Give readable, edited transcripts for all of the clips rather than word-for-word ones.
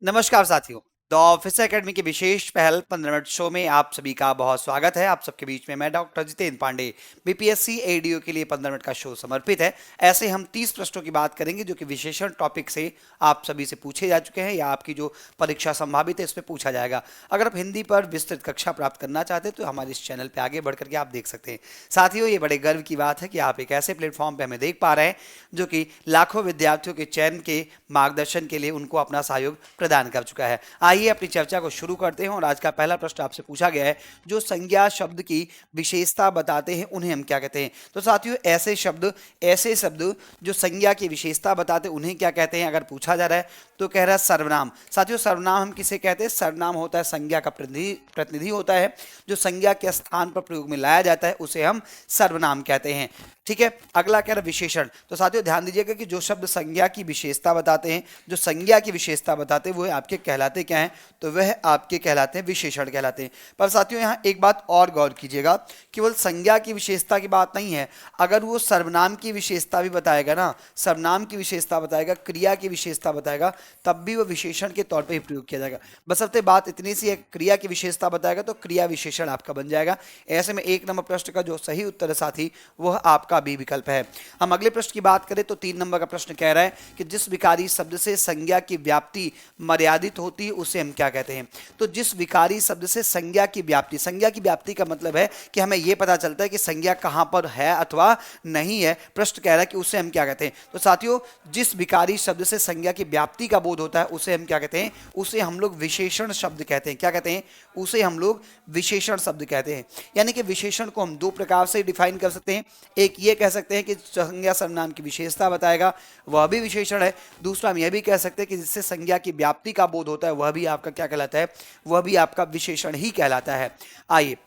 नमस्कार साथियों। The office academy की विशेष पहल 15 मिनट शो में आप सभी का बहुत स्वागत है। आप सबके बीच में मैं doctor Jitendra Pandey. BPSC ADO के लिए 15 मिनट का शो समर्पित है। ऐसे हम 30 प्रश्नों की बात करेंगे जो कि विशेषण टॉपिक से आप सभी से पूछे जा चुके हैं या आपकी जो परीक्षा संभावित है इस पर पूछा जाएगा। अगर आप हिंदी पर विस्तृत कक्षा प्राप्त करना चाहते हैं तो हमारे इस चैनल पर आगे बढ़ करके आप देख सकते हैं। साथियों, ये बड़े गर्व की बात है कि आप एक ऐसे प्लेटफॉर्म पर हमें देख पा रहे हैं जो कि लाखों विद्यार्थियों के चयन के मार्गदर्शन के लिए उनको अपना सहयोग प्रदान कर चुका है। आइए अपनी चर्चा को शुरू करते हैं और आज का पहला प्रश्न आपसे पूछा गया है, जो संज्ञा शब्द की विशेषता बताते हैं उन्हें हम क्या कहते हैं। तो साथियों, ऐसे शब्द जो संज्ञा की विशेषता बताते हैं उन्हें क्या कहते हैं। अगर पूछा जा रहा है तो कह रहा है सर्वनाम। साथियों, सर्वनाम हम किसे कहते हैं? सर्वनाम होता है संज्ञा का प्रतिनिधि होता है, जो संज्ञा के स्थान पर प्रयोग में लाया जाता है उसे हम सर्वनाम कहते हैं। ठीक है, अगला कह रहा है विशेषण। तो साथियों ध्यान दीजिएगा कि जो शब्द संज्ञा की विशेषता बताते हैं, जो संज्ञा की विशेषता बताते हैं वो आपके कहलाते क्या हैं? तो वह आपके कहलाते हैं विशेषण कहलाते हैं। पर साथियों यहाँ एक बात और गौर कीजिएगा, केवल संज्ञा की विशेषता की बात नहीं है। अगर वो सर्वनाम की विशेषता भी बताएगा ना, सर्वनाम की विशेषता बताएगा, क्रिया की विशेषता बताएगा, तब भी वो विशेषण के तौर पर ही प्रयोग किया जाएगा। बशर्ते बात इतनी सी है, क्रिया की विशेषता बताएगा तो क्रिया विशेषण आपका बन जाएगा। ऐसे में 1 नंबर प्रश्न का जो सही उत्तर है साथी वह आपका बी विकल्प है। हम अगले प्रश्न की बात करें तो 3 नंबर का प्रश्न कह रहा है कि जिस विकारी शब्द से संज्ञा की व्याप्ति मर्यादित होती है उसे हम क्या कहते हैं। तो जिस विकारी शब्द से संज्ञा की व्याप्ति का मतलब है कि हमें यह पता चलता है कि संज्ञा कहां पर है अथवा नहीं है। प्रश्न कह रहा है कि उसे हम क्या कहते हैं। तो साथियों, जिस विकारी शब्द से संज्ञा की व्याप्ति का बोध होता है उसे हम क्या कहते हैं? उसे हम लोग विशेषण शब्द कहते हैं। क्या कहते हैं? उसे हम लोग विशेषण शब्द कहते हैं। यानी कि विशेषण को हम 2 प्रकार से डिफाइन कर सकते हैं। एक ये कह सकते हैं कि संज्ञा सर्वनाम की विशेषता बताएगा, वह भी विशेषण है। दूसरा हम यह भी कह सकते हैं कि जिससे संज्ञा की व्याप्ति का बोध होता है वह भी आपका क्या कहलाता है? वह भी आपका विशेषण ही कहलाता है। आइए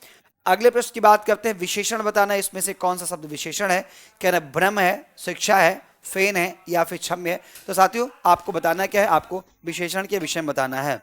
अगले प्रश्न की बात करते हैं। विशेषण बताना है, इसमें से कौन सा शब्द विशेषण है। कह रहे भ्रम है, शिक्षा है, फेन है या फिर क्षम्य है। तो साथियों आपको बताना क्या है? आपको विशेषण के विषय में बताना है।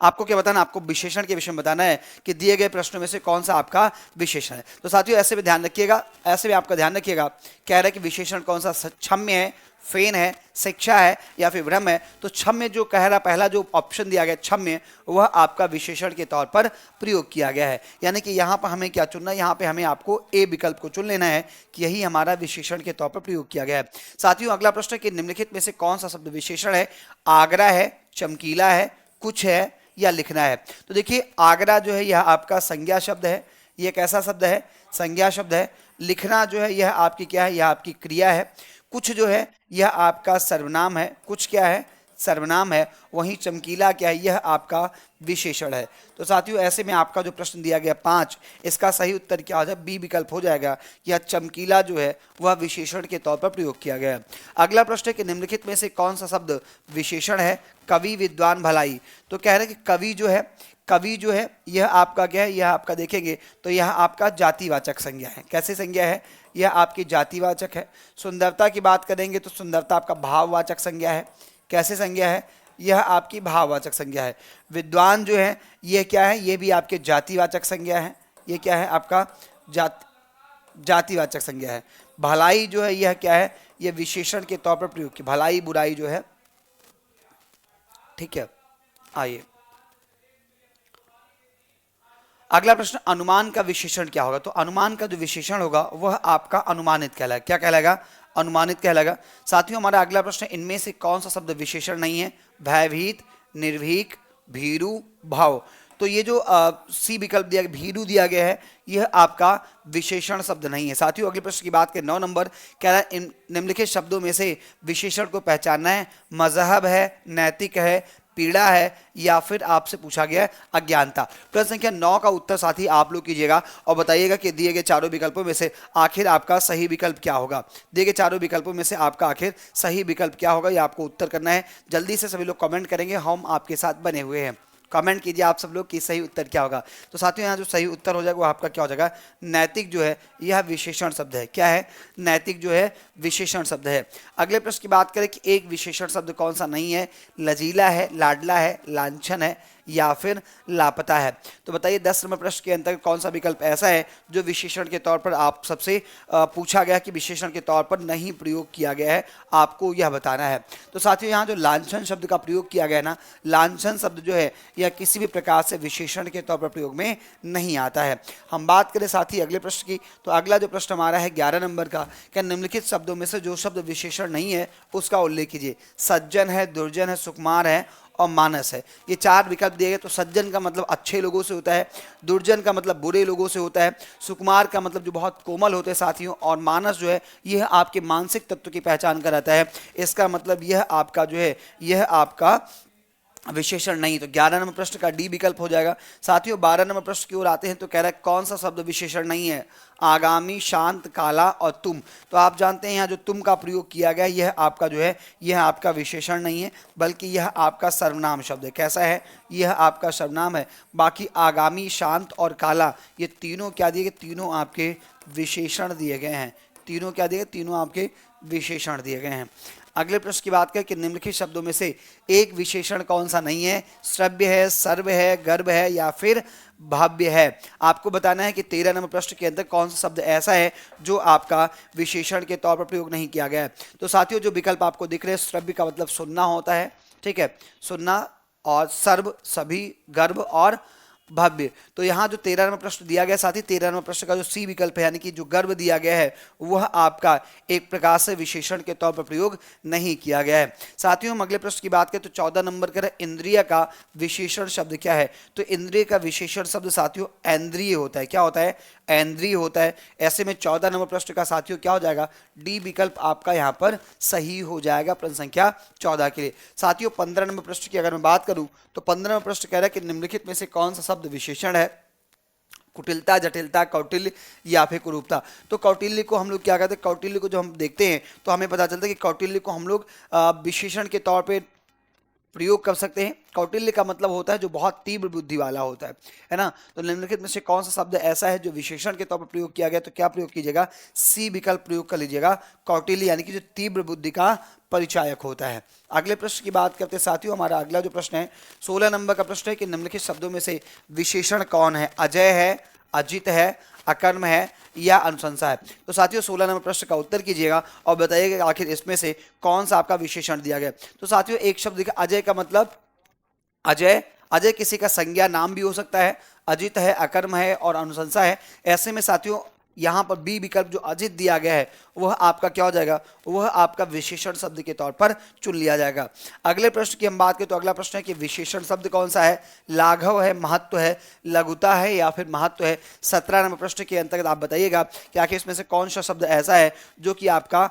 आपको क्या बताना? आपको विशेषण के विषय में बताना है कि दिए गए प्रश्नों में से कौन सा आपका विशेषण है। तो साथियों ऐसे भी ध्यान रखिएगा, ऐसे भी आपका ध्यान रखिएगा। कह रहा है कि विशेषण कौन सा? क्षम्य है, फेन है, शिक्षा है या फिर भ्रम है। तो क्षम्य जो कह रहा, पहला जो ऑप्शन दिया गया क्षम्य, वह आपका विशेषण के तौर पर प्रयोग किया गया है। यानी कि यहाँ पर हमें क्या चुनना है? यहाँ पे हमें आपको ए विकल्प को चुन लेना है कि यही हमारा विशेषण के तौर पर प्रयोग किया गया है। साथियों अगला प्रश्न है कि निम्नलिखित में से कौन सा शब्द विशेषण है। आगरा है, चमकीला है, कुछ है या लिखना है। तो देखिए आगरा जो है यह आपका संज्ञा शब्द है। यह कैसा शब्द है? संज्ञा शब्द है। लिखना जो है यह आपकी क्या है? यह आपकी क्रिया है। कुछ जो है यह आपका सर्वनाम है। कुछ क्या है? सर्वनाम है। वहीं चमकीला क्या है? यह आपका विशेषण है। तो साथियों ऐसे में आपका जो प्रश्न दिया गया 5, इसका सही उत्तर क्या हो जाए? बी विकल्प हो जाएगा। यह चमकीला जो है वह विशेषण के तौर पर प्रयोग किया गया है। अगला प्रश्न है कि निम्नलिखित में से कौन सा शब्द विशेषण है। कवि, विद्वान, भलाई। तो कह रहे हैं कि कवि जो है यह आपका क्या है? यह आपका देखेंगे तो यह आपका जातिवाचक संज्ञा है। कैसे संज्ञा है? यह आपकी जातिवाचक है। सुंदरता की बात करेंगे तो सुंदरता आपका भाववाचक संज्ञा है। कैसे संज्ञा है? यह आपकी भाववाचक संज्ञा है। विद्वान जो है यह क्या है? यह भी आपके जातिवाचक संज्ञा है। यह क्या है? आपका जातिवाचक संज्ञा है। भलाई जो है यह क्या है? यह विशेषण के तौर पर प्रयोग की, भलाई बुराई जो है। ठीक है, आइए अगला प्रश्न, अनुमान का विशेषण क्या होगा। तो अनुमान का जो विशेषण होगा वह आपका अनुमानित कहलाएगा। क्या कहलाएगा? अनुमानित कहलाएगा। साथियों हमारा अगला प्रश्न, इनमें से कौन सा शब्द विशेषण नहीं है। भयभीत, निर्भीक, भीरू, भाव। तो ये जो सी विकल्प दिया गया, भीरू दिया गया है, यह आपका विशेषण शब्द नहीं है। साथियों अगले प्रश्न की बात करें 9 नंबर, कह रहा है इन निम्नलिखित शब्दों में से विशेषण को पहचानना है। मजहब है, नैतिक है, पीड़ा है या फिर आपसे पूछा गया अज्ञानता। प्रश्न संख्या 9 का उत्तर साथी आप लोग कीजिएगा और बताइएगा कि दिए गए चारों विकल्पों में से आखिर आपका सही विकल्प क्या होगा। दिए गए चारों विकल्पों में से आपका आखिर सही विकल्प क्या होगा, यह आपको उत्तर करना है। जल्दी से सभी लोग कमेंट करेंगे, हम आपके साथ बने हुए हैं। कमेंट कीजिए आप सब लोग कि सही उत्तर क्या होगा। तो साथियों यहाँ जो सही उत्तर हो जाएगा वो आपका क्या हो जाएगा, नैतिक जो है यह विशेषण शब्द है। क्या है, नैतिक जो है विशेषण शब्द है। अगले प्रश्न की बात करें कि एक विशेषण शब्द कौन सा नहीं है, लजीला है, लाडला है, लांछन है या फिर लापता है। तो बताइए 10 नंबर प्रश्न के अंतर्गत कौन सा विकल्प ऐसा है जो विशेषण के तौर पर आप सबसे पूछा गया कि विशेषण के तौर पर नहीं प्रयोग किया गया है, आपको यह बताना है। तो साथियों यहाँ जो लांछन शब्द का प्रयोग किया गया है ना, लांछन शब्द जो है यह किसी भी प्रकार से विशेषण के तौर पर प्रयोग में नहीं आता है। हम बात करें साथी अगले प्रश्न की, तो अगला जो प्रश्न हमारा है 11 नंबर का, क्या निम्नलिखित शब्दों में से जो शब्द विशेषण नहीं है उसका उल्लेख कीजिए। सज्जन है, दुर्जन है, सुकुमार है और मानस है। ये 4 विकल्प दिए गए। तो सज्जन का मतलब अच्छे लोगों से होता है, दुर्जन का मतलब बुरे लोगों से होता है, सुकुमार का मतलब जो बहुत कोमल होते हैं साथियों, और मानस जो है यह आपके मानसिक तत्व की पहचान कराता है। इसका मतलब यह आपका जो है यह आपका विशेषण नहीं। तो 11 नंबर प्रश्न का डी विकल्प हो जाएगा। साथियों 12 नंबर प्रश्न की ओर आते हैं, तो कह रहा है कौन सा शब्द विशेषण नहीं है, आगामी, शांत, काला और तुम। तो आप जानते हैं यहाँ जो तुम का प्रयोग किया गया यह आपका जो है यह आपका विशेषण नहीं है, बल्कि यह आपका सर्वनाम शब्द है। कैसा है, यह आपका सर्वनाम है। बाकी आगामी, शांत और काला ये तीनों क्या दिए गए, तीनों आपके विशेषण दिए गए हैं। तीनों क्या दिए गए, तीनों आपके विशेषण दिए गए हैं। अगले प्रश्न की बात करें कि निम्नलिखित शब्दों में से एक विशेषण कौन सा नहीं है, श्रव्य है, सर्व है, गर्भ है या फिर भाव्य है। आपको बताना है कि 13 नंबर प्रश्न के अंदर कौन सा शब्द ऐसा है जो आपका विशेषण के तौर पर प्रयोग नहीं किया गया है। तो साथियों जो विकल्प आपको दिख रहे हैं, श्रव्य का मतलब सुनना होता है, ठीक है, सुनना, और सर्व सभी, गर्भ और भव्य। तो यहाँ जो 13 नंबर प्रश्न दिया गया साथी, 13 नंबर प्रश्न का जो सी विकल्प है यानी कि जो गर्भ दिया गया है वह आपका एक प्रकार से विशेषण के तौर पर प्रयोग नहीं किया गया है। साथियों हम अगले प्रश्न की बात करें तो 14 नंबर का इंद्रिय का विशेषण शब्द क्या है। तो इंद्रिय का विशेषण शब्द साथियों ऐन्द्रिय होता है। क्या होता है, ऐन्द्रिय होता है। ऐसे में 14 नंबर प्रश्न का साथियों क्या हो जाएगा, डी विकल्प आपका यहाँ पर सही हो जाएगा प्रश्न संख्या 14 के लिए। साथियों 15 नंबर प्रश्न की अगर मैं बात करूं तो 15 नंबर प्रश्न कह रहा है कि निम्नलिखित में से कौन सा शब्द विशेषण है, कुटिलता, जटिलता, कौटिल्य या फिर कुरूपता। तो कौटिल्य को हम लोग क्या कहते हैं, कौटिल्य को जो हम देखते हैं तो हमें पता चलता है कि कौटिल्य को हम लोग विशेषण के तौर पे प्रयोग कर सकते हैं। कौटिल्य का मतलब होता है जो बहुत तीव्र बुद्धि वाला होता है ना। तो निम्नलिखित में से कौन सा शब्द ऐसा है जो विशेषण के तौर पर प्रयोग किया गया, तो क्या प्रयोग कीजिएगा, सी विकल्प प्रयोग कर लीजिएगा, कौटिल्य यानी कि जो तीव्र बुद्धि का परिचायक होता है। अगले प्रश्न की बात करते हैं साथियों, हमारा अगला जो प्रश्न है 16 नंबर का प्रश्न है कि निम्नलिखित शब्दों में से विशेषण कौन है, अजय है, अजित है, अकर्म है या अनुशंसा है। तो साथियों 16 नंबर प्रश्न का उत्तर कीजिएगा और बताइएगा कि आखिर इसमें से कौन सा आपका विशेषण दिया गया। तो साथियों एक शब्द देखिए, अजय का मतलब अजय, अजय किसी का संज्ञा नाम भी हो सकता है, अजित है, अकर्म है और अनुशंसा है। ऐसे में साथियों यहाँ पर बी विकल्प जो अजित दिया गया है वह आपका क्या हो जाएगा, वह आपका विशेषण शब्द के तौर पर चुन लिया जाएगा। अगले प्रश्न की हम बात करें तो अगला प्रश्न है कि विशेषण शब्द कौन सा है, लाघव है, महत्व है, लघुता है या फिर महत्व है। 17 नंबर प्रश्न के अंतर्गत आप बताइएगा कि आखिर इसमें से कौन सा शब्द ऐसा है जो कि आपका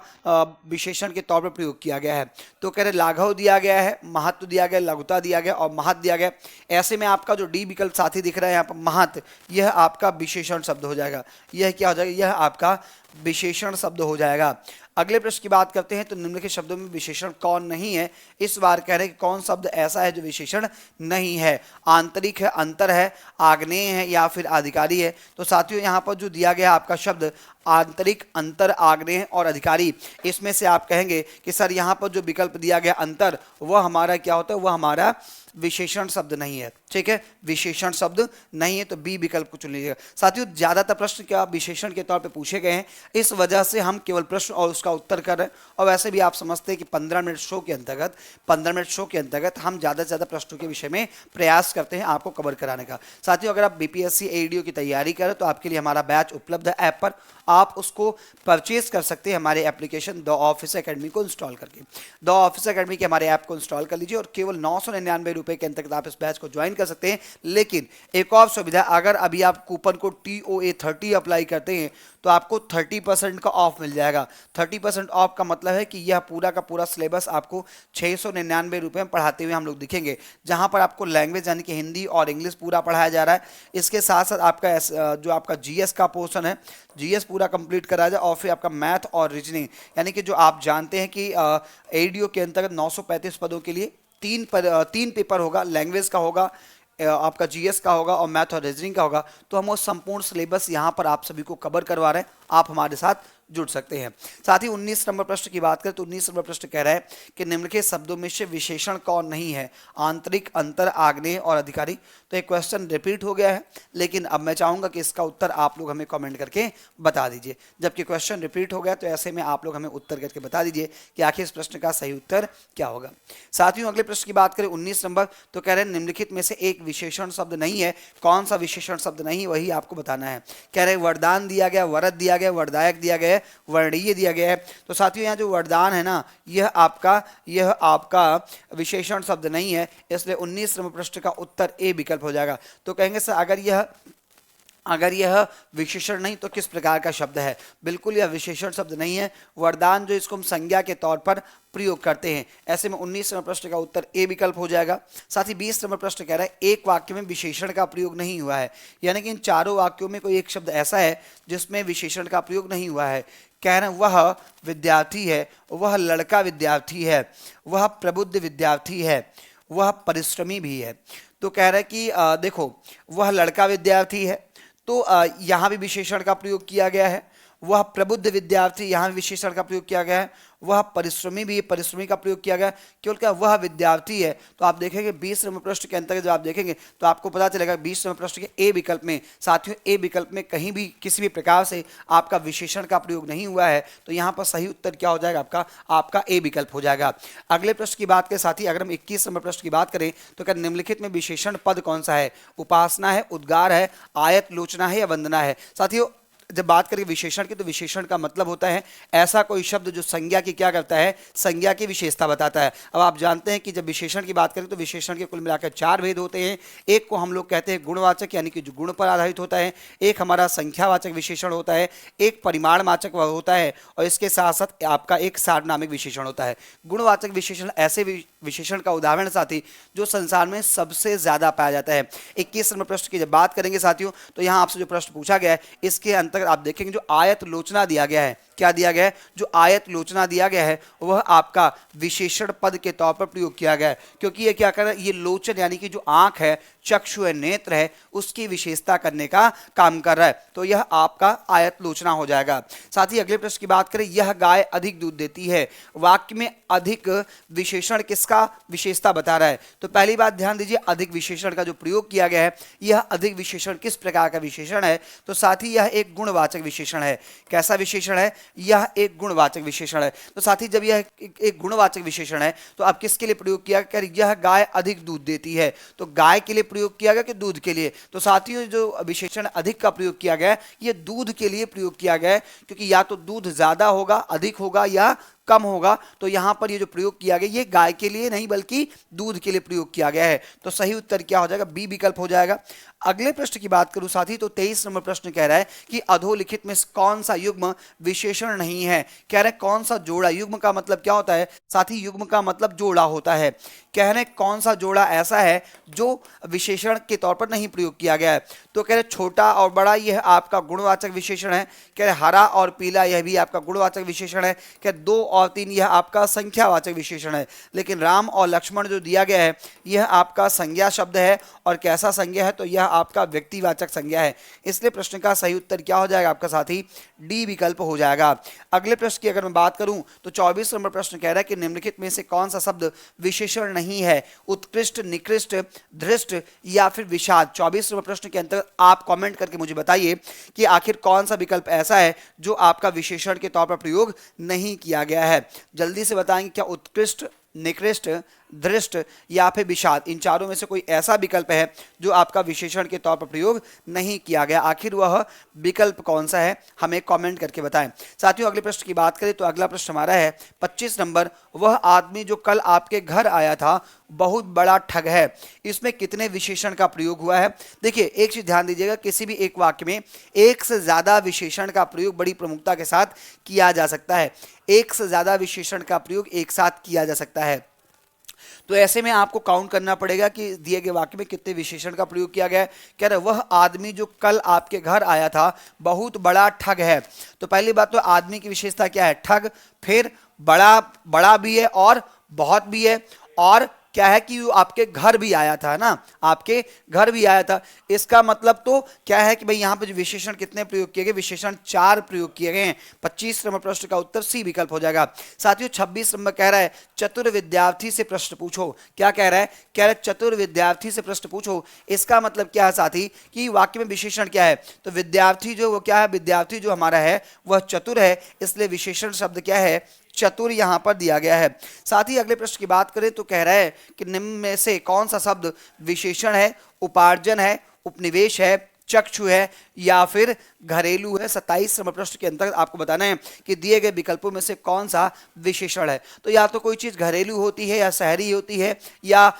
विशेषण के तौर पर प्रयोग किया गया है। तो कह रहे लाघव दिया गया है, महत्व दिया गया, लघुता दिया गया और महत्व दिया गया। ऐसे में आपका जो डी विकल्प साथी दिख रहा है यहाँ पर महत्व, यह आपका विशेषण शब्द हो जाएगा। यह क्या हो जाएगा, यह आपका विशेषण शब्द हो जाएगा। अगले प्रश्न की बात करते हैं तो निम्नलिखित शब्दों में विशेषण कौन नहीं है। इस बार कह रहे हैं कि कौन शब्द ऐसा है जो विशेषण नहीं है, आंतरिक है, अंतर है, आग्नेय है या फिर अधिकारी है। तो साथियों यहाँ पर जो दिया गया आपका शब्द आंतरिक, अंतर, आग्नेय और अधिकारी, इसमें से आप कहेंगे कि सर यहाँ पर जो विकल्प दिया गया अंतर, वह हमारा क्या होता है, वह हमारा विशेषण शब्द नहीं है। ठीक है, विशेषण शब्द नहीं है, तो बी विकल्प को चुन लीजिएगा। साथियों ज्यादातर प्रश्न क्या विशेषण के तौर पे पूछे गए हैं, इस वजह से हम केवल प्रश्न और उसका उत्तर कर रहे हैं। और वैसे भी आप समझते हैं कि 15 मिनट शो के अंतर्गत हम ज़्यादा से ज़्यादा प्रश्नों के विषय में प्रयास करते हैं आपको कवर कराने का। साथियों अगर आप बीपीएससी एडीओ की तैयारी करें तो आपके लिए हमारा बैच उपलब्ध है ऐप पर, आप उसको परचेज कर सकते हैं हमारे एप्लीकेशन द ऑफिस एकेडमी को इंस्टॉल करके। द ऑफिस एकेडमी के हमारे ऐप को इंस्टॉल कर लीजिए और केवल 999 रुपये के अंतर्गत आप इस बैच को ज्वाइन कर सकते हैं। लेकिन एक और सुविधा, अगर अभी आप कूपन कोड TOA30 अप्लाई करते हैं तो आपको 30% का ऑफ मिल जाएगा। 30% ऑफ का मतलब है कि यह पूरा का पूरा सिलेबस आपको 699 रुपये में पढ़ाते हुए हम लोग दिखेंगे, जहां पर आपको लैंग्वेज यानी कि हिंदी और इंग्लिश पूरा पढ़ाया जा रहा है। इसके साथ साथ आपका जो आपका जीएस का पोर्शन है, जीएस पूरा कंप्लीट कराया जाए और फिर आपका मैथ और रीजनिंग, यानी कि जो आप जानते हैं कि एडीओ के अंतर्गत 935 पदों के लिए तीन पेपर होगा, लैंग्वेज का होगा, आपका जीएस का होगा और मैथ और रीजनिंग का होगा, तो हम वो संपूर्ण सिलेबस यहाँ पर आप सभी को कवर करवा रहे हैं, आप हमारे साथ जुड़ सकते हैं। साथ ही 19 नंबर प्रश्न की बात करें तो 19 नंबर प्रश्न कह रहा है कि निम्नलिखित शब्दों में से विशेषण कौन नहीं है, आंतरिक, अंतर, आग्नेय और अधिकारी। तो एक क्वेश्चन रिपीट हो गया है, लेकिन अब मैं चाहूंगा कि इसका उत्तर आप लोग हमें कमेंट करके बता दीजिए। जबकि क्वेश्चन रिपीट हो गया तो ऐसे में आप लोग हमें उत्तर करके बता दीजिए कि आखिर इस प्रश्न का सही उत्तर क्या होगा। साथियों अगले प्रश्न की बात करें 19 नंबर, तो कह रहे हैं निम्नलिखित में से एक विशेषण शब्द नहीं है, कौन सा विशेषण शब्द नहीं, वही आपको बताना है। कह रहे वरदान दिया गया, वरद दिया गया, वरदायक दिया गया, वर्णीय दिया गया है। तो साथियों यहाँ जो वरदान है ना, यह आपका विशेषण शब्द नहीं है, इसलिए 19 नंबर प्रश्न का उत्तर ए विकल्प हो जाएगा। तो कहेंगे सर अगर यह विशेषण नहीं तो किस प्रकार का शब्द है? बिल्कुल यह विशेषण शब्द नहीं है, वरदान जो इसको हम संज्ञा के तौर पर प्रयोग करते हैं। ऐसे में 19 नंबर प्रश्न का उत्तर ए विकल्प हो जाएगा। साथ ही 20 नंबर प्रश्न कह रहा है एक वाक्य में विशेषण का प्रयोग नहीं हुआ है, यानी कि इन चारों वाक्यों में कोई एक शब्द ऐसा है जिसमें विशेषण का प्रयोग नहीं हुआ है। कह रहे हैं वह विद्यार्थी है, वह लड़का विद्यार्थी है, वह प्रबुद्ध विद्यार्थी है, वह परिश्रमी भी है। तो कह रहा है कि देखो वह लड़का विद्यार्थी है, तो यहाँ भी विशेषण का प्रयोग किया गया है। वह प्रबुद्ध विद्यार्थी, यहाँ भी विशेषण का प्रयोग किया गया है। वह परिश्रमी भी, परिश्रमी का प्रयोग किया गया। केवल क्या वह विद्यार्थी है, तो आप देखेंगे 20 नंबर प्रश्न के अंतर्गत जब आप देखेंगे तो आपको पता चलेगा 20 नंबर प्रश्न के ए विकल्प में, साथियों ए विकल्प में कहीं भी किसी भी प्रकार से आपका विशेषण का प्रयोग नहीं हुआ है। तो यहाँ पर सही उत्तर क्या हो जाएगा? आपका ए विकल्प हो जाएगा। अगले प्रश्न की बात करें साथी, अगर हम 21 नंबर प्रश्न की बात करें तो क्या निम्नलिखित में विशेषण पद कौन सा है? उपासना है, उद्गार है, आयत लोचना है या वंदना है? साथियों जब बात करें विशेषण की, तो विशेषण का मतलब होता है ऐसा कोई शब्द जो संज्ञा की क्या करता है? संज्ञा की विशेषता बताता है। अब आप जानते हैं कि जब विशेषण की बात करें तो विशेषण के कुल मिलाकर 4 भेद होते हैं। एक को हम लोग कहते हैं गुणवाचक, यानी कि जो गुण पर आधारित होता है। एक हमारा संख्यावाचक विशेषण होता है, एक परिमाणवाचक होता है, और इसके साथ साथ आपका एक सार्वनामिक विशेषण होता है। गुणवाचक विशेषण ऐसे विशेषण का उदाहरण साथी जो संसार में सबसे ज्यादा पाया जाता है। 21 नंबर प्रश्न की जब बात करेंगे साथियों, तो यहाँ आपसे जो प्रश्न पूछा गया है इसके अंतर्गत आप देखेंगे जो आयत लोचना दिया गया है, क्या दिया गया है? जो आयत लोचना दिया गया है वह आपका विशेषण पद के तौर पर प्रयोग किया गया है, क्योंकि ये क्या कर रहा है? ये लोचन यानी कि जो आंख है, चक्षु है, नेत्र है, उसकी विशेषता करने का काम कर रहा है। तो यह आपका आयत लोचना हो जाएगा। साथ ही अगले प्रश्न की बात करें, यह गाय अधिक दूध देती है, वाक्य में अधिक विशेषण किसका विशेषता बता रहा है? तो पहली बात ध्यान दीजिए, अधिक विशेषण का जो प्रयोग किया गया है, यह अधिक विशेषण किस प्रकार का विशेषण है? तो साथ ही यह एक गुणवाचक विशेषण है। कैसा विशेषण है? यह एक गुणवाचक विशेषण है। तो साथी जब यह एक गुणवाचक विशेषण है तो आप किसके लिए प्रयोग किया गया? यह गाय अधिक दूध देती है, तो गाय के लिए प्रयोग किया गया कि दूध के लिए? तो साथियों जो विशेषण अधिक का प्रयोग किया गया यह दूध के लिए प्रयोग किया गया है, क्योंकि या तो दूध ज्यादा होगा, अधिक होगा, या कम होगा। तो यहां पर ये जो प्रयोग किया गया ये गाय के लिए नहीं बल्कि दूध के लिए प्रयोग किया गया है। तो सही उत्तर क्या हो जाएगा? बी विकल्प हो जाएगा। अगले प्रश्न की बात करूं साथी, तो 23 नंबर प्रश्न कह रहा है कि अधोलिखित में कौन सा युग्म विशेषण नहीं है? कह रहे कौन सा जोड़ा? युग्म का मतलब क्या होता है साथी? युग्म का मतलब जोड़ा होता है। कह रहे कौन सा जोड़ा ऐसा है जो विशेषण के तौर पर नहीं प्रयोग किया गया है? तो कह रहे छोटा और बड़ा यह आपका गुणवाचक विशेषण है। कह रहे हरा और पीला यह भी आपका गुणवाचक विशेषण है। कह 2 और 3 यह आपका संख्यावाचक विशेषण है। लेकिन राम और लक्ष्मण जो दिया गया है यह आपका संज्ञा शब्द है, और कैसा संज्ञा है? तो यह आपका व्यक्तिवाचक संज्ञा है। इसलिए प्रश्न का सही उत्तर क्या हो जाएगा आपका साथी? डी विकल्प हो जाएगा। अगले प्रश्न की अगर मैं बात करूं तो 24 नंबर प्रश्न कह रहा है कि निम्नलिखित में से कौन सा शब्द विशेषण नहीं है? उत्कृष्ट, निकृष्ट, धृष्ट या फिर विषाद? 24 नंबर प्रश्न के अंतर्गत आप कमेंट करके मुझे बताइए कि आखिर कौन सा विकल्प ऐसा है जो आपका विशेषण के तौर पर प्रयोग नहीं किया गया है। जल्दी से बताएंगे, क्या उत्कृष्ट, निकृष्ट, धृष्ट या फिर विषाद, इन चारों में से कोई ऐसा विकल्प है जो आपका विशेषण के तौर पर प्रयोग नहीं किया गया? आखिर वह विकल्प कौन सा है? हमें कमेंट करके बताएं। साथियों अगले प्रश्न की बात करें तो अगला प्रश्न हमारा है 25 नंबर, वह आदमी जो कल आपके घर आया था बहुत बड़ा ठग है, इसमें कितने विशेषण का प्रयोग हुआ है? देखिए एक चीज ध्यान दीजिएगा, किसी भी एक वाक्य में एक से ज्यादा विशेषण का प्रयोग बड़ी प्रमुखता के साथ किया जा सकता है। एक से ज्यादा विशेषण का प्रयोग एक साथ किया जा सकता है। तो ऐसे में आपको काउंट करना पड़ेगा कि दिए गए वाक्य में कितने विशेषण का प्रयोग किया गया है। कह रहे वह आदमी जो कल आपके घर आया था बहुत बड़ा ठग है। तो पहली बात तो आदमी की विशेषता क्या है? ठग। फिर बड़ा भी है और बहुत भी है और क्या है कि वो आपके घर भी आया था ना, आपके घर भी आया था। इसका मतलब तो क्या है कि भाई यहाँ पे जो विशेषण कितने प्रयोग किए गए, विशेषण 4 प्रयोग किए गए हैं। 25 नंबर प्रश्न का उत्तर सी विकल्प हो जाएगा। साथियों 26 नंबर कह रहा है चतुर विद्यार्थी से प्रश्न पूछो। क्या कह रहा है, कह रहा है चतुर विद्यार्थी से प्रश्न पूछो। इसका मतलब क्या है साथी कि वाक्य में विशेषण क्या है, तो विद्यार्थी जो वो क्या है, विद्यार्थी जो हमारा है वह चतुर है, इसलिए विशेषण शब्द क्या है, चतुर यहां पर दिया गया है। साथ ही अगले प्रश्न की बात करें तो कह रहा है कि निम्न में से कौन सा शब्द विशेषण है, उपार्जन है, उपनिवेश है, चक्षु है या फिर घरेलू है। 27 नंबर प्रश्न के अंतर्गत आपको बताना है कि दिए गए विकल्पों में से कौन सा विशेषण है। तो या तो कोई चीज घरेलू होती है या शहरी होती है या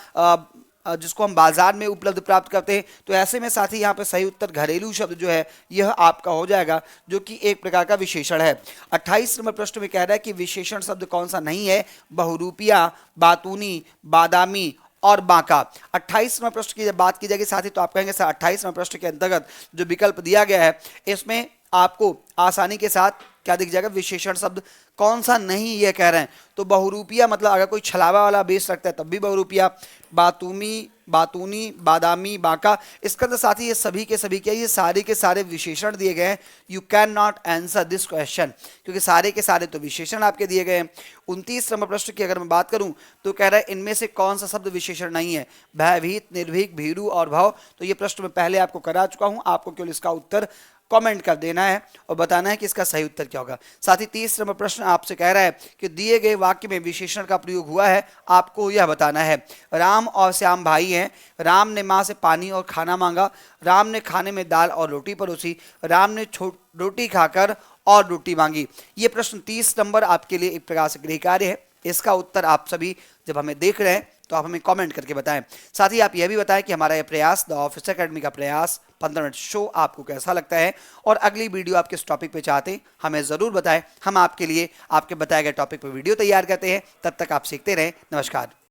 जिसको हम बाजार में उपलब्ध प्राप्त करते हैं। तो ऐसे में साथी यहाँ पे सही उत्तर घरेलू शब्द जो है यह आपका हो जाएगा, जो कि एक प्रकार का विशेषण है। 28 नंबर प्रश्न में कह रहा है कि विशेषण शब्द कौन सा नहीं है, बहुरूपिया, बातूनी, बादामी और बांका। 28 नंबर प्रश्न की जब बात की जाएगी साथी तो आप कहेंगे सर 28 नंबर प्रश्न के अंतर्गत जो विकल्प दिया गया है इसमें आपको आसानी के साथ क्या दिख जाएगा, विशेषण शब्द कौन सा नहीं ये कह रहे हैं। तो बहुरूपिया मतलब अगर कोई छलावा वाला बेस रखता है तब भी बहुरूपिया, बातूमी, बातूनी, बादामी, बांका, इसका तो साथी ये सभी के सभी क्या, ये सारे के सारे विशेषण दिए गए हैं। You can not answer this question, क्योंकि सारे के सारे तो विशेषण आपके दिए गए हैं। 29 नंबर प्रश्न की अगर मैं बात करूं तो कह रहा है इनमें से कौन सा शब्द विशेषण नहीं है, भयभीत, निर्भीक, भीरू और भव। तो ये प्रश्न मैं पहले आपको करा चुका हूं, आपको केवल इसका उत्तर कमेंट कर देना है और बताना है कि इसका सही उत्तर क्या होगा। साथ ही 30 नंबर प्रश्न आपसे कह रहा है कि दिए गए वाक्य में विशेषण का प्रयोग हुआ है, आपको यह बताना है। राम और श्याम भाई हैं, राम ने माँ से पानी और खाना मांगा, राम ने खाने में दाल और रोटी परोसी, राम ने रोटी खाकर और रोटी मांगी। ये प्रश्न 30 नंबर आपके लिए एक प्रकार से गृह कार्य है। इसका उत्तर आप सभी जब हमें देख रहे हैं तो आप हमें कमेंट करके बताएं। साथ ही आप यह भी बताएं कि हमारा यह प्रयास द ऑफिसर एकेडमी का प्रयास 15 मिनट शो आपको कैसा लगता है और अगली वीडियो आप किस टॉपिक पे चाहते हैं हमें ज़रूर बताएं। हम आपके लिए आपके बताए गए टॉपिक पर वीडियो तैयार करते हैं। तब तक आप सीखते रहें। नमस्कार।